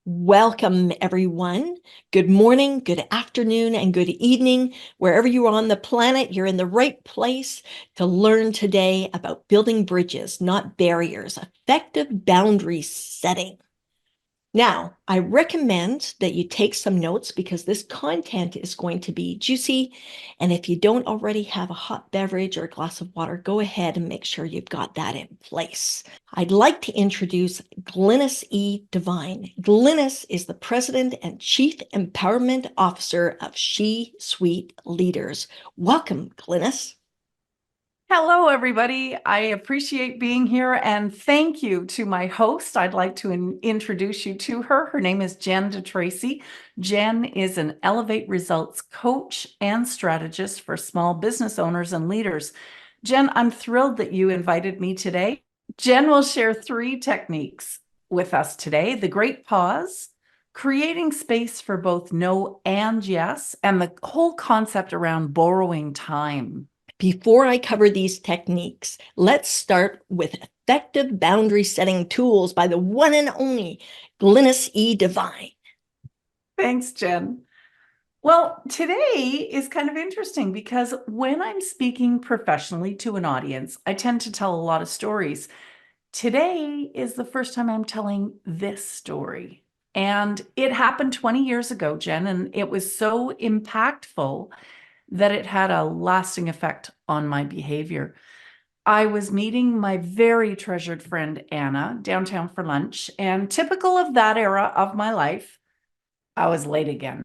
Welcome, everyone. Good morning, good afternoon, and good evening. Wherever you are on the planet, you're in the right place to learn today about building bridges, not barriers, effective boundary setting. Now, I recommend that you take some notes because this content is going to be juicy. And if you don't already have a hot beverage or a glass of water, go ahead and make sure you've got that in place. I'd like to introduce Glynis E. Devine. Glynis is the President and Chief Empowerment Officer of She Suite Leaders. Welcome, Glynis. Hello, everybody. I appreciate being here and thank you to my host. I'd like to introduce you to her. Her name is Jen DeTracey. Jen is an Elevate Results coach and strategist for small business owners and leaders. Jen, I'm thrilled that you invited me today. Jen will share 3 techniques with us today: the great pause, creating space for both no and yes, and the whole concept around borrowing time. Before I cover these techniques, let's start with effective boundary setting tools by the one and only Glynis E. Devine. Thanks, Jen. Well, today is kind of interesting because when I'm speaking professionally to an audience, I tend to tell a lot of stories. Today is the first time I'm telling this story. And it happened 20 years ago, Jen, and it was so impactful that it had a lasting effect on my behavior. I was meeting my very treasured friend Anna downtown for lunch, and typical of that era of my life, I was late again.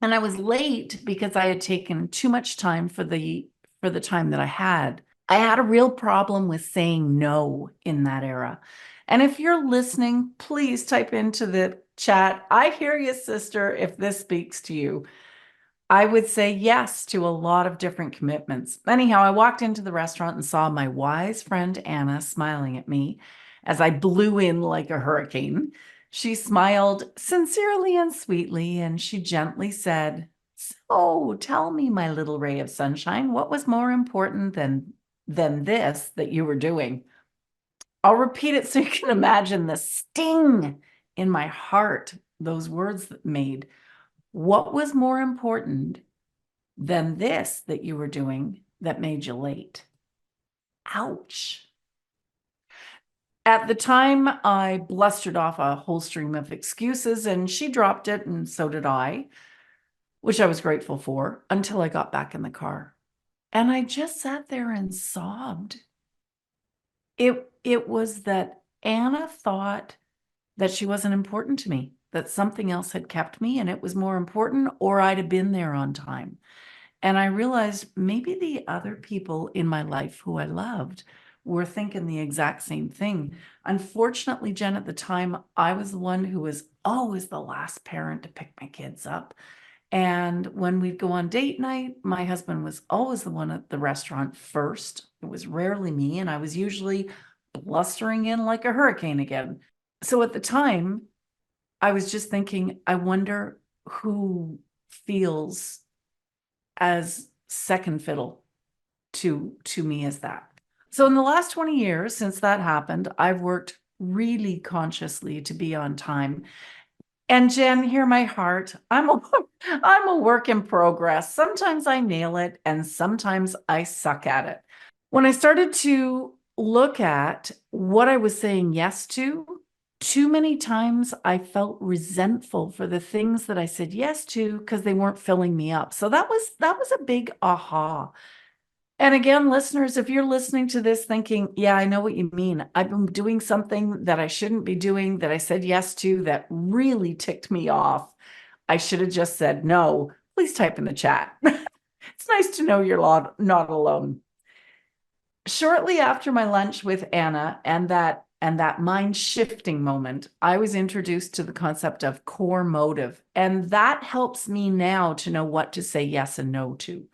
And I was late because I had taken too much time for the time that I had. I had a real problem with saying no in that era. And if you're listening, please type into the chat, "I hear you, sister," if this speaks to you. I would say yes to a lot of different commitments. Anyhow, I walked into the restaurant and saw my wise friend Anna smiling at me as I blew in like a hurricane. She smiled sincerely and sweetly, and she gently said, "So tell me, my little ray of sunshine, what was more important than this that you were doing?" I'll repeat it so you can imagine the sting in my heart those words made. What was more important than this that you were doing that made you late? Ouch. At the time, I blustered off a whole stream of excuses, and she dropped it, and so did I, which I was grateful for until I got back in the car. And I just sat there and sobbed. It was that Anna thought that she wasn't important to me, that something else had kept me and it was more important, or I'd have been there on time. And I realized maybe the other people in my life who I loved were thinking the exact same thing. Unfortunately, Jen, at the time, I was the one who was always the last parent to pick my kids up. And when we'd go on date night, my husband was always the one at the restaurant first. It was rarely me, and I was usually blustering in like a hurricane again. So at the time, I was just thinking, I wonder who feels as second fiddle to me as that. So in the last 20 years since that happened, I've worked really consciously to be on time. And Jen, hear my heart. I'm a work in progress. Sometimes I nail it and sometimes I suck at it. When I started to look at what I was saying yes to, too many times I felt resentful for the things that I said yes to because they weren't filling me up. So that was a big aha. And again, listeners, if you're listening to this thinking, yeah, I know what you mean. I've been doing something that I shouldn't be doing, that I said yes to, that really ticked me off. I should have just said no. Please type in the chat. It's nice to know you're not alone. Shortly after my lunch with Anna and that mind shifting moment, I was introduced to the concept of core motive. And that helps me now to know what to say yes and no to.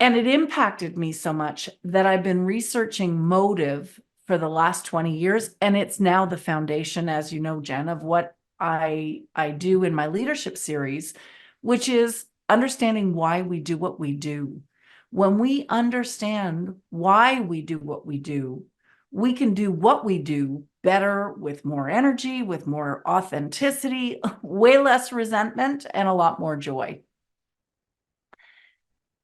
And it impacted me so much that I've been researching motive for the last 20 years. And it's now the foundation, as you know, Jen, of what I do in my leadership series, which is understanding why we do what we do. When we understand why we do what we do, we can do what we do better, with more energy, with more authenticity, way less resentment, and a lot more joy.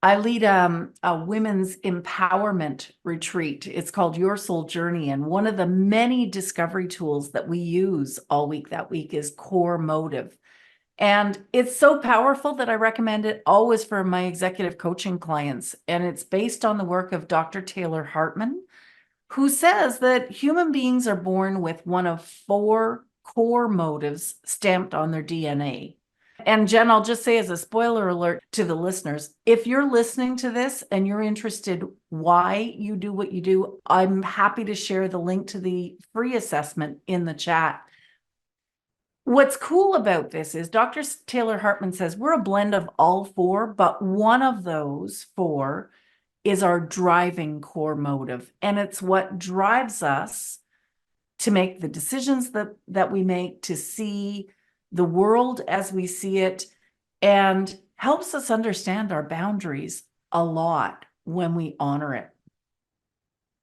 I lead a women's empowerment retreat. It's called Your Soul Journey. And one of the many discovery tools that we use all week that week is core motive. And it's so powerful that I recommend it always for my executive coaching clients. And it's based on the work of Dr. Taylor Hartman, who says that human beings are born with one of 4 core motives stamped on their DNA. And Jen, I'll just say as a spoiler alert to the listeners, if you're listening to this and you're interested why you do what you do, I'm happy to share the link to the free assessment in the chat. What's cool about this is Dr. Taylor Hartman says we're a blend of all 4, but one of those 4 is our driving core motive. And it's what drives us to make the decisions that we make, to see the world as we see it, and helps us understand our boundaries a lot when we honor it.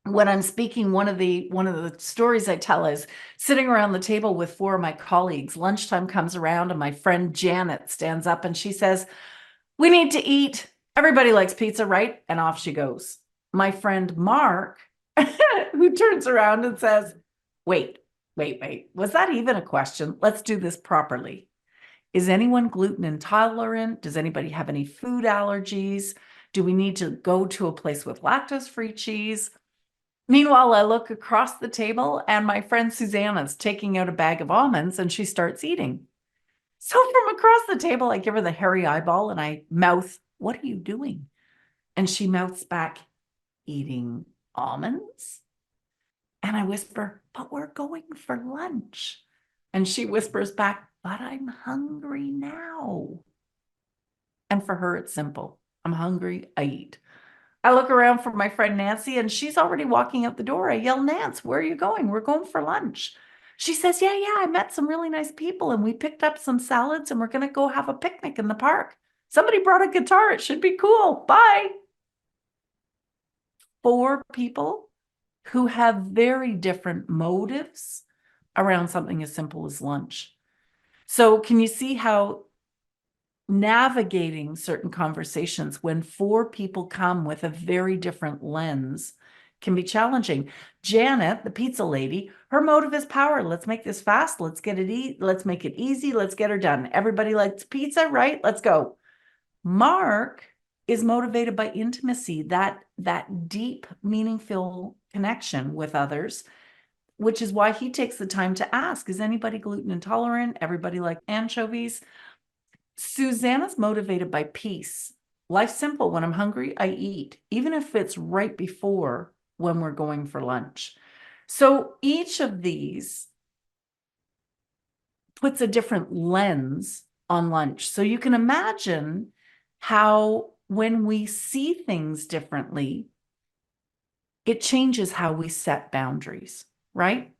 When I'm speaking, one of the stories I tell is sitting around the table with 4 of my colleagues. Lunchtime comes around and my friend Janet stands up and she says, "We need to eat. Everybody likes pizza, right?" And off she goes. My friend Mark, who turns around and says, wait, was that even a question? Let's do this properly. Is anyone gluten intolerant? Does anybody have any food allergies? Do we need to go to a place with lactose-free cheese? Meanwhile, I look across the table and my friend Susanna's taking out a bag of almonds and she starts eating. So from across the table, I give her the hairy eyeball and I mouth, "What are you doing?" And she mouths back, "Eating almonds?" And I whisper, "But we're going for lunch." And she whispers back, "But I'm hungry now." And for her, it's simple. I'm hungry, I eat. I look around for my friend Nancy and she's already walking out the door. I yell, "Nance, where are you going?" "We're going for lunch." She says, yeah, I met some really nice people and we picked up some salads and we're going to go have a picnic in the park. Somebody brought a guitar. It should be cool. Bye. 4 people who have very different motives around something as simple as lunch. So can you see how navigating certain conversations when 4 people come with a very different lens can be challenging? Janet, the pizza lady, her motive is power. Let's make this fast. Let's get it let's make it easy. Let's get her done. Everybody likes pizza, right? Let's go. Mark is motivated by intimacy, that deep, meaningful connection with others, which is why he takes the time to ask, is anybody gluten intolerant? Everybody like anchovies? Susanna's motivated by peace. Life's simple. When I'm hungry, I eat, even if it's right before when we're going for lunch. So each of these puts a different lens on lunch. So you can imagine how when we see things differently, it changes how we set boundaries, right?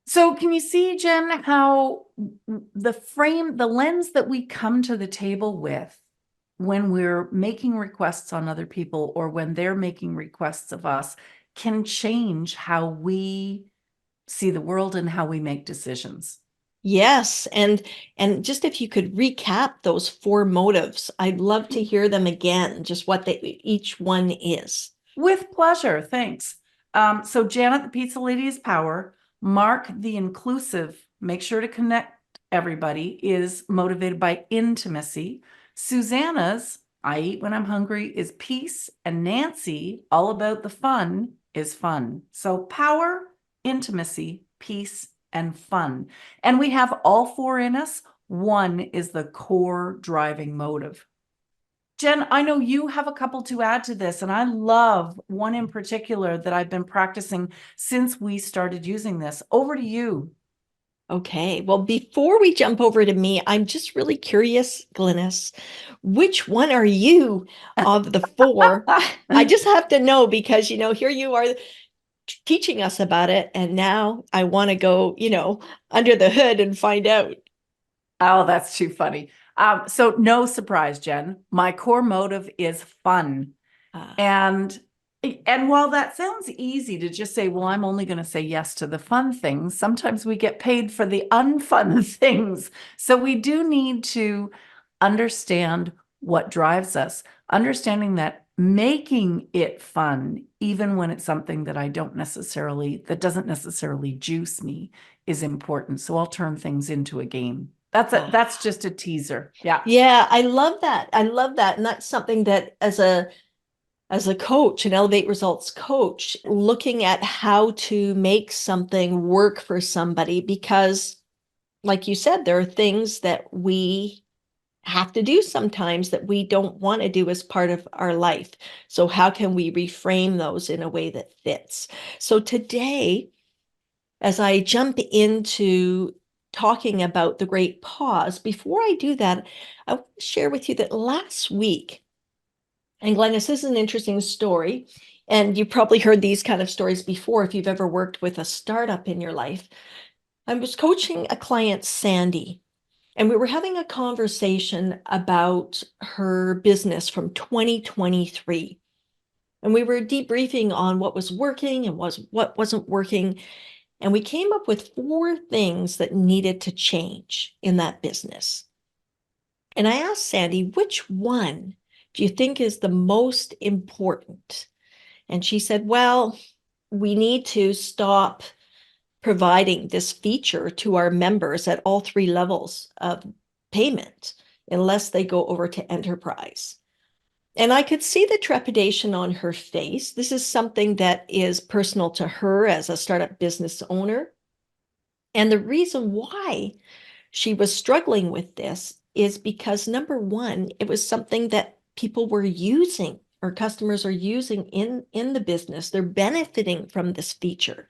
So can you see, Jen, how the lens that we come to the table with when we're making requests on other people or when they're making requests of us can change how we see the world and how we make decisions? Yes, and just if you could recap those 4 motives, I'd love to hear them again, just what each one is. With pleasure, thanks. So Janet, the pizza lady, is power. Mark, the inclusive, make sure to connect everybody, is motivated by intimacy. Susanna's, I eat when I'm hungry, is peace. And Nancy, all about the fun, is fun. So power, intimacy, peace, and fun. And we have all 4 in us. One is the core driving motive. Jen, I know you have a couple to add to this, and I love one in particular that I've been practicing since we started using this. Over to you. Okay, well, before we jump over to me, I'm just really curious, Glynis, which one are you of the 4? I just have to know because, here you are teaching us about it, and now I want to go, under the hood and find out. Oh, that's too funny. So no surprise, Jen. My core motive is fun. And And while that sounds easy to just say, well, I'm only going to say yes to the fun things, sometimes we get paid for the unfun things. So we do need to understand what drives us, understanding that making it fun, even when it's something that that doesn't necessarily juice me, is important. So I'll turn things into a game. That's just a teaser. Yeah. Yeah, I love that. I love that. And that's something that as a coach, an Elevate Results coach, looking at how to make something work for somebody, because like you said, there are things that we have to do sometimes that we don't want to do as part of our life. So how can we reframe those in a way that fits? So today, as I jump into talking about the great pause, before I do that, I want to share with you that last week, and Glynis, this is an interesting story, and you've probably heard these kind of stories before if you've ever worked with a startup in your life. I was coaching a client, Sandy, and we were having a conversation about her business from 2023. And we were debriefing on what was working and what wasn't working. And we came up with 4 things that needed to change in that business. And I asked Sandy, which one do you think is the most important? And she said, well, we need to stop providing this feature to our members at all 3 levels of payment unless they go over to enterprise. And I could see the trepidation on her face. This is something that is personal to her as a startup business owner. And the reason why she was struggling with this is because, number one, it was something that people were using or customers are using in the business. They're benefiting from this feature.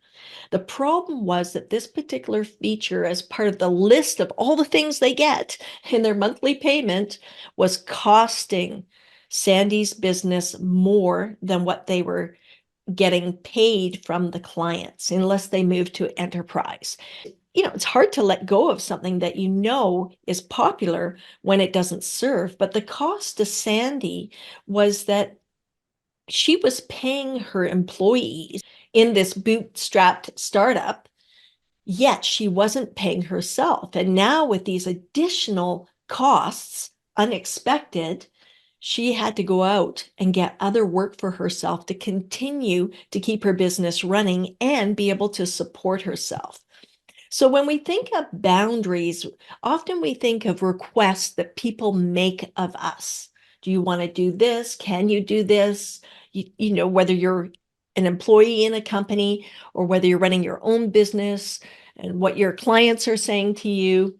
The problem was that this particular feature, as part of the list of all the things they get in their monthly payment, was costing Sandy's business more than what they were getting paid from the clients unless they moved to enterprise. It's hard to let go of something that is popular when it doesn't serve. But the cost to Sandy was that she was paying her employees in this bootstrapped startup, yet she wasn't paying herself. And now, with these additional costs, unexpected, she had to go out and get other work for herself to continue to keep her business running and be able to support herself. So when we think of boundaries, often we think of requests that people make of us. Do you want to do this? Can you do this? Whether you're an employee in a company or whether you're running your own business, and what your clients are saying to you.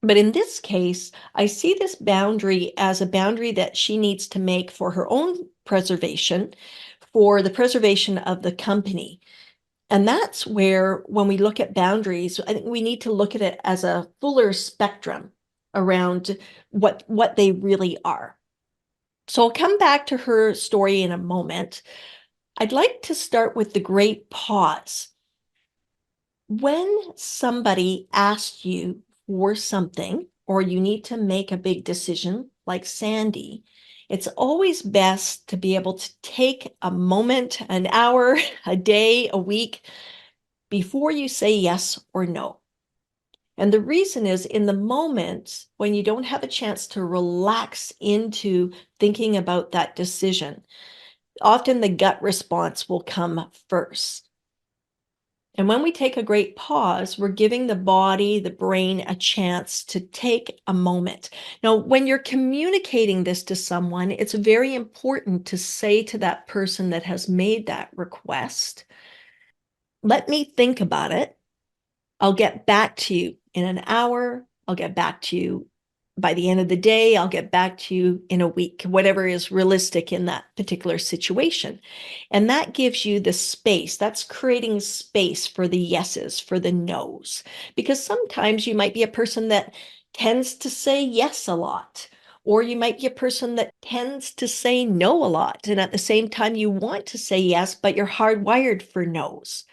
But in this case, I see this boundary as a boundary that she needs to make for her own preservation, for the preservation of the company. And that's where, when we look at boundaries, I think we need to look at it as a fuller spectrum around what they really are. So I'll come back to her story in a moment. I'd like to start with the great pause. When somebody asks you for something, or you need to make a big decision like Sandy, it's always best to be able to take a moment, an hour, a day, a week before you say yes or no. And the reason is, in the moment when you don't have a chance to relax into thinking about that decision, often the gut response will come first. And when we take a great pause, we're giving the body, the brain, a chance to take a moment. Now, when you're communicating this to someone, it's very important to say to that person that has made that request, let me think about it. I'll get back to you in an hour. I'll get back to you by the end of the day. I'll get back to you in a week, whatever is realistic in that particular situation. And that gives you the space. That's creating space for the yeses, for the nos. Because sometimes you might be a person that tends to say yes a lot, or you might be a person that tends to say no a lot. And at the same time, you want to say yes, but you're hardwired for no's.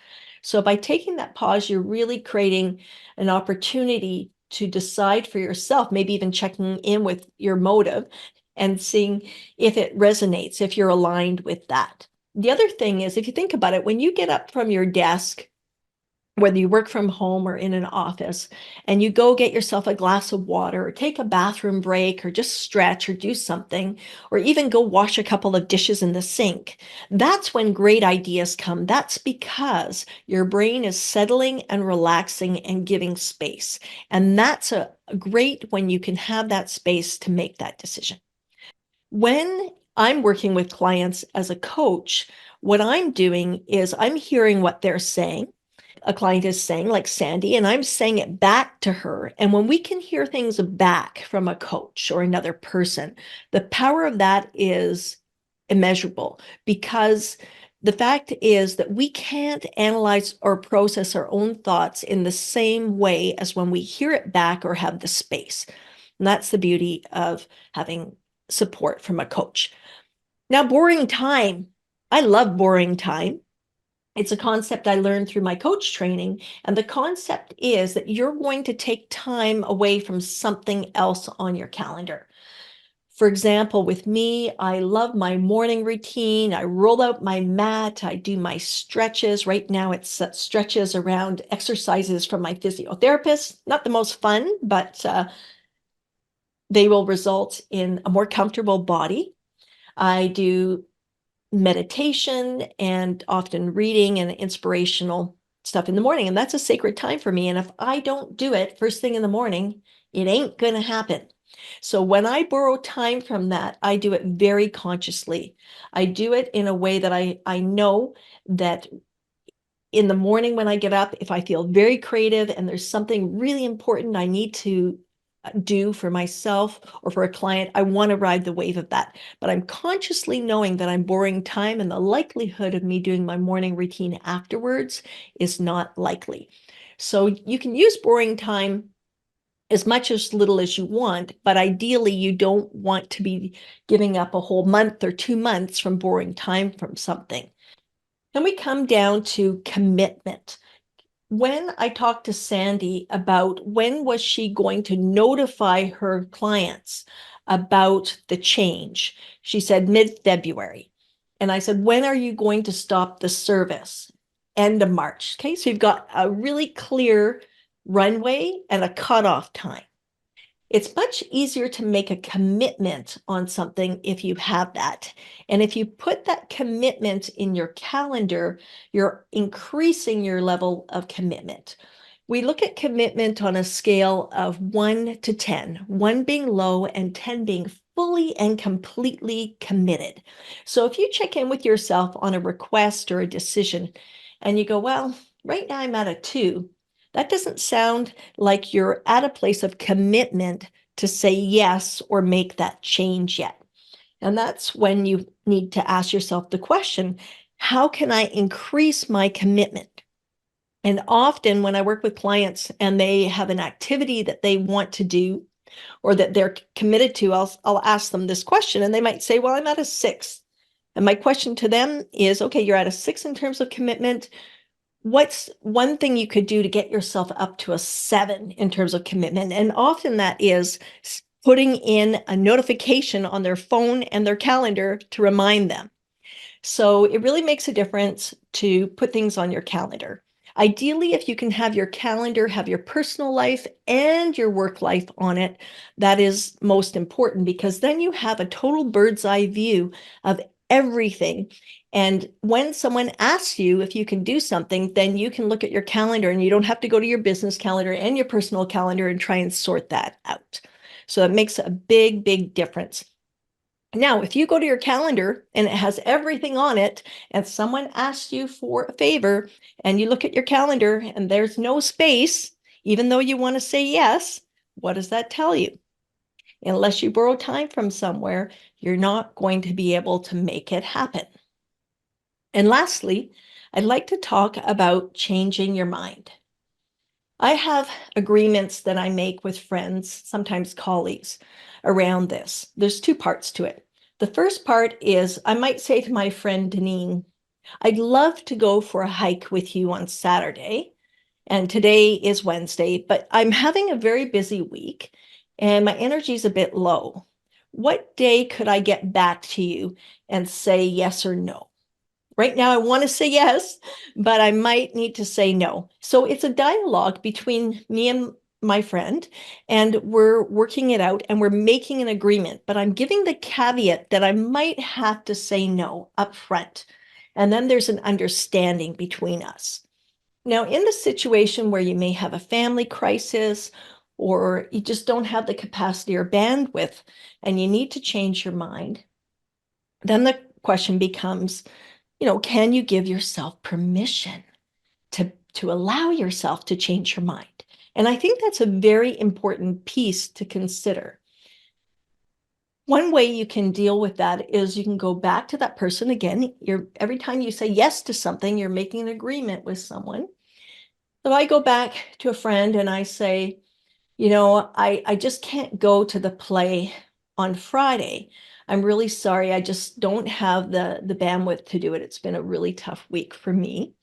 So by taking that pause, you're really creating an opportunity to decide for yourself, maybe even checking in with your motive and seeing if it resonates, if you're aligned with that. The other thing is, if you think about it, when you get up from your desk, whether you work from home or in an office, and you go get yourself a glass of water or take a bathroom break or just stretch or do something, or even go wash a couple of dishes in the sink, that's when great ideas come. That's because your brain is settling and relaxing and giving space. And that's a great when you can have that space to make that decision. When I'm working with clients as a coach, what I'm doing is I'm hearing what they're saying. A client is saying, like Sandy, and I'm saying it back to her. And when we can hear things back from a coach or another person, the power of that is immeasurable, because the fact is that we can't analyze or process our own thoughts in the same way as when we hear it back or have the space. And that's the beauty of having support from a coach. Now, boring time. I love boring time. It's a concept I learned through my coach training. And the concept is that you're going to take time away from something else on your calendar. For example, with me, I love my morning routine. I roll out my mat. I do my stretches. Right now, it's stretches around exercises from my physiotherapist. Not the most fun, but they will result in a more comfortable body. I do meditation and often reading and inspirational stuff in the morning. And that's a sacred time for me. And if I don't do it first thing in the morning, it ain't going to happen. So when I borrow time from that, I do it very consciously. I do it in a way that I know that in the morning when I get up, if I feel very creative and there's something really important I need to do for myself or for a client, I want to ride the wave of that. But I'm consciously knowing that I'm borrowing time, and the likelihood of me doing my morning routine afterwards is not likely. So you can use borrowing time as much as little as you want, but ideally you don't want to be giving up a whole month or 2 months from borrowing time from something. Then we come down to commitment. When I talked to Sandy about when was she going to notify her clients about the change, she said mid-February. And I said, when are you going to stop the service? End of March. Okay, so you've got a really clear runway and a cutoff time. It's much easier to make a commitment on something if you have that. And if you put that commitment in your calendar, you're increasing your level of commitment. We look at commitment on a scale of 1 to 10, 1 being low and 10 being fully and completely committed. So if you check in with yourself on a request or a decision and you go, well, right now I'm at a 2, that doesn't sound like you're at a place of commitment to say yes or make that change yet. And that's when you need to ask yourself the question, how can I increase my commitment? And often when I work with clients and they have an activity that they want to do or that they're committed to, I'll ask them this question and they might say, well, I'm at a 6. And my question to them is, okay, you're at a 6 in terms of commitment. What's one thing you could do to get yourself up to a 7 in terms of commitment? And often that is putting in a notification on their phone and their calendar to remind them. So it really makes a difference to put things on your calendar. Ideally, if you can have your calendar, have your personal life and your work life on it, that is most important, because then you have a total bird's eye view of everything. And when someone asks you if you can do something, then you can look at your calendar and you don't have to go to your business calendar and your personal calendar and try and sort that out. So it makes a big, big difference. Now, if you go to your calendar and it has everything on it, and someone asks you for a favor, and you look at your calendar and there's no space, even though you want to say yes, what does that tell you? Unless you borrow time from somewhere, you're not going to be able to make it happen. And lastly, I'd like to talk about changing your mind. I have agreements that I make with friends, sometimes colleagues, around this. There's 2 parts to it. The first part is I might say to my friend Deneen, I'd love to go for a hike with you on Saturday. And today is Wednesday, but I'm having a very busy week and my energy is a bit low. What day could I get back to you and say yes or no? Right now, I want to say yes, but I might need to say no. So it's a dialogue between me and my friend, and we're working it out and we're making an agreement. But I'm giving the caveat that I might have to say no up front. And then there's an understanding between us. Now, in the situation where you may have a family crisis or you just don't have the capacity or bandwidth and you need to change your mind, then the question becomes, can you give yourself permission to allow yourself to change your mind? And I think that's a very important piece to consider. One way you can deal with that is you can go back to that person again. Every time you say yes to something, you're making an agreement with someone. So I go back to a friend and I say, I just can't go to the play on Friday. I'm really sorry. I just don't have the bandwidth to do it. It's been a really tough week for me.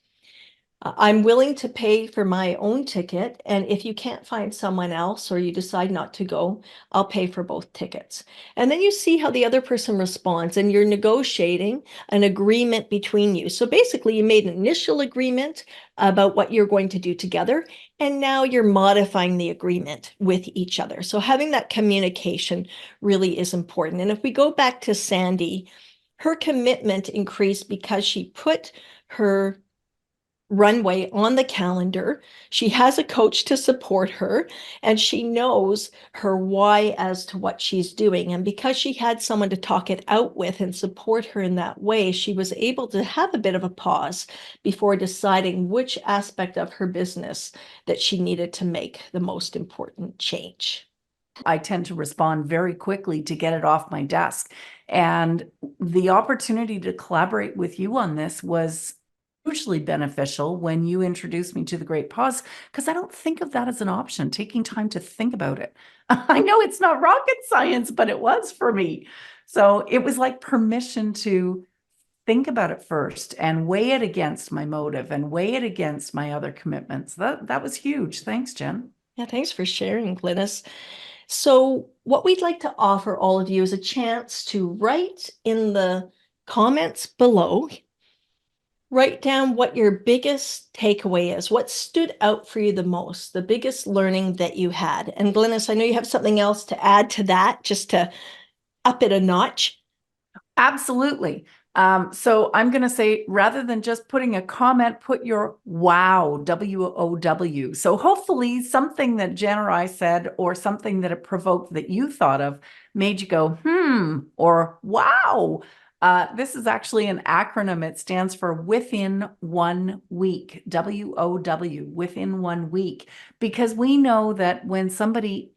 I'm willing to pay for my own ticket. And if you can't find someone else or you decide not to go, I'll pay for both tickets. And then you see how the other person responds and you're negotiating an agreement between you. So basically, you made an initial agreement about what you're going to do together. And now you're modifying the agreement with each other. So having that communication really is important. And if we go back to Sandy, her commitment increased because she put her runway on the calendar. She has a coach to support her, and she knows her why as to what she's doing. And because she had someone to talk it out with and support her in that way, she was able to have a bit of a pause before deciding which aspect of her business that she needed to make the most important change. I tend to respond very quickly to get it off my desk. And the opportunity to collaborate with you on this was hugely beneficial when you introduced me to the great pause, because I don't think of that as an option, taking time to think about it. I know it's not rocket science, but it was for me. So it was like permission to think about it first and weigh it against my motive and weigh it against my other commitments. That was huge. Thanks, Jen. Yeah, thanks for sharing, Glynis. So what we'd like to offer all of you is a chance to write in the comments below. Write down what your biggest takeaway is, what stood out for you the most, the biggest learning that you had. And Glynis, I know you have something else to add to that, just to up it a notch. Absolutely. So I'm going to say, rather than just putting a comment, put your wow, WOW. So hopefully something that Jen or I said, or something that it provoked that you thought of, made you go, or wow. This is actually an acronym. It stands for within 1 week, WOW, within 1 week, because we know that when somebody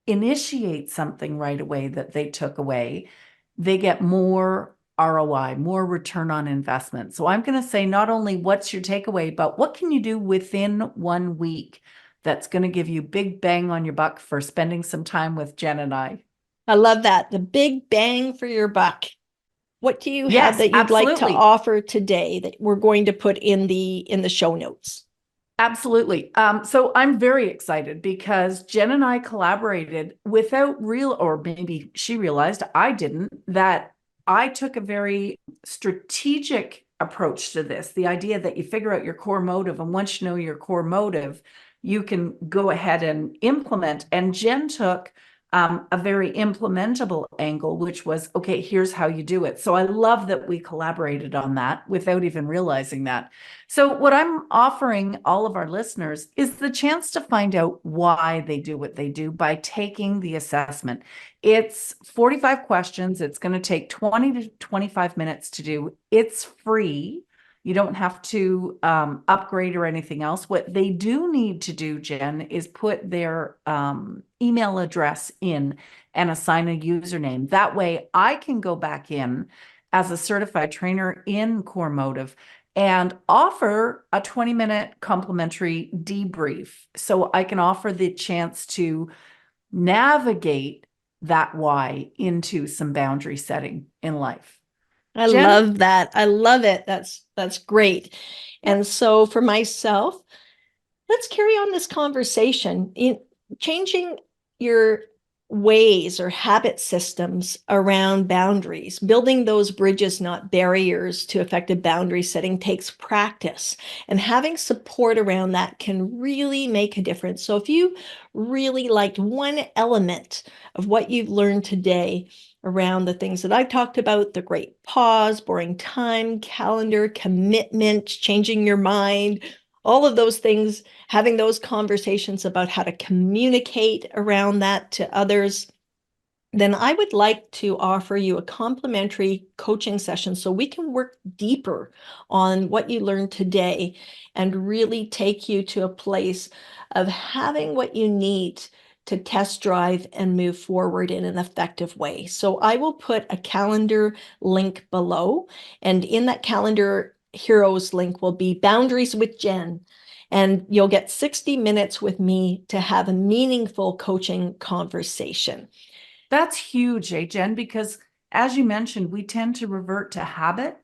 initiates something right away that they took away, they get more ROI, more return on investment. So I'm going to say, not only what's your takeaway, but what can you do within 1 week that's going to give you big bang on your buck for spending some time with Jen and I. I love that. The big bang for your buck. What do you have Yes, that you'd like to absolutely. offer today that we're going to put in the show notes? Absolutely. So I'm very excited because Jen and I collaborated without real, or maybe she realized I didn't, that I took a very strategic approach to this. The idea that you figure out your core motive, and once you know your core motive, you can go ahead and implement. And Jen took a very implementable angle, which was, okay, here's how you do it. So I love that we collaborated on that without even realizing that. So what I'm offering all of our listeners is the chance to find out why they do what they do by taking the assessment. It's 45 questions. It's going to take 20 to 25 minutes to do. It's free. You don't have to upgrade or anything else. What they do need to do, Jen, is put their email address in and assign a username. That way I can go back in as a certified trainer in Core Motive and offer a 20-minute complimentary debrief. So I can offer the chance to navigate that why into some boundary setting in life. I Jen? love that. I love it. That's great. Yeah. And so for myself, let's carry on this conversation in changing your ways or habit systems around boundaries. Building those bridges, not barriers, to effective boundary setting takes practice. And having support around that can really make a difference. So if you really liked one element of what you've learned today around the things that I've talked about, the great pause, boring time, calendar, commitment, changing your mind, all of those things, having those conversations about how to communicate around that to others, then I would like to offer you a complimentary coaching session so we can work deeper on what you learned today and really take you to a place of having what you need to test drive and move forward in an effective way. So I will put a calendar link below, and in that calendar heroes link will be Boundaries with Jen. And you'll get 60 minutes with me to have a meaningful coaching conversation. That's huge, Jen, because as you mentioned, we tend to revert to habit.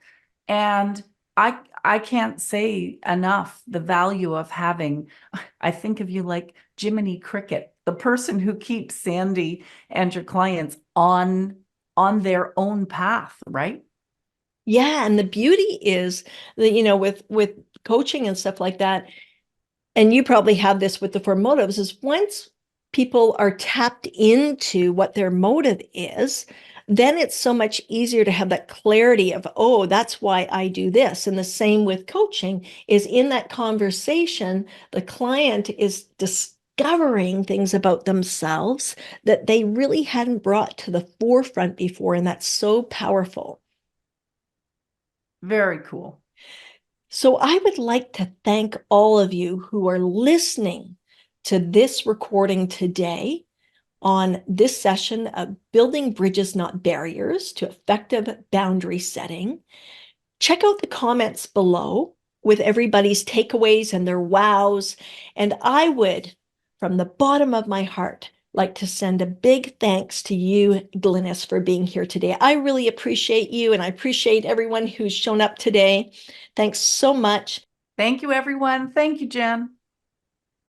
And I can't say enough the value of having, I think of you like Jiminy Cricket, the person who keeps Sandy and your clients on their own path, right? Yeah, and the beauty is that, with coaching and stuff like that, and you probably have this with the four motives, is once people are tapped into what their motive is, then it's so much easier to have that clarity of, oh, that's why I do this. And the same with coaching is in that conversation, the client is discovering things about themselves that they really hadn't brought to the forefront before. And that's so powerful. Very cool. So I would like to thank all of you who are listening to this recording today on this session of Building Bridges, Not Barriers to Effective Boundary Setting. Check out the comments below with everybody's takeaways and their wows. And I would, from the bottom of my heart, like to send a big thanks to you, Glynis, for being here today. I really appreciate you, and I appreciate everyone who's shown up today. Thanks so much. Thank you, everyone. Thank you, Jen.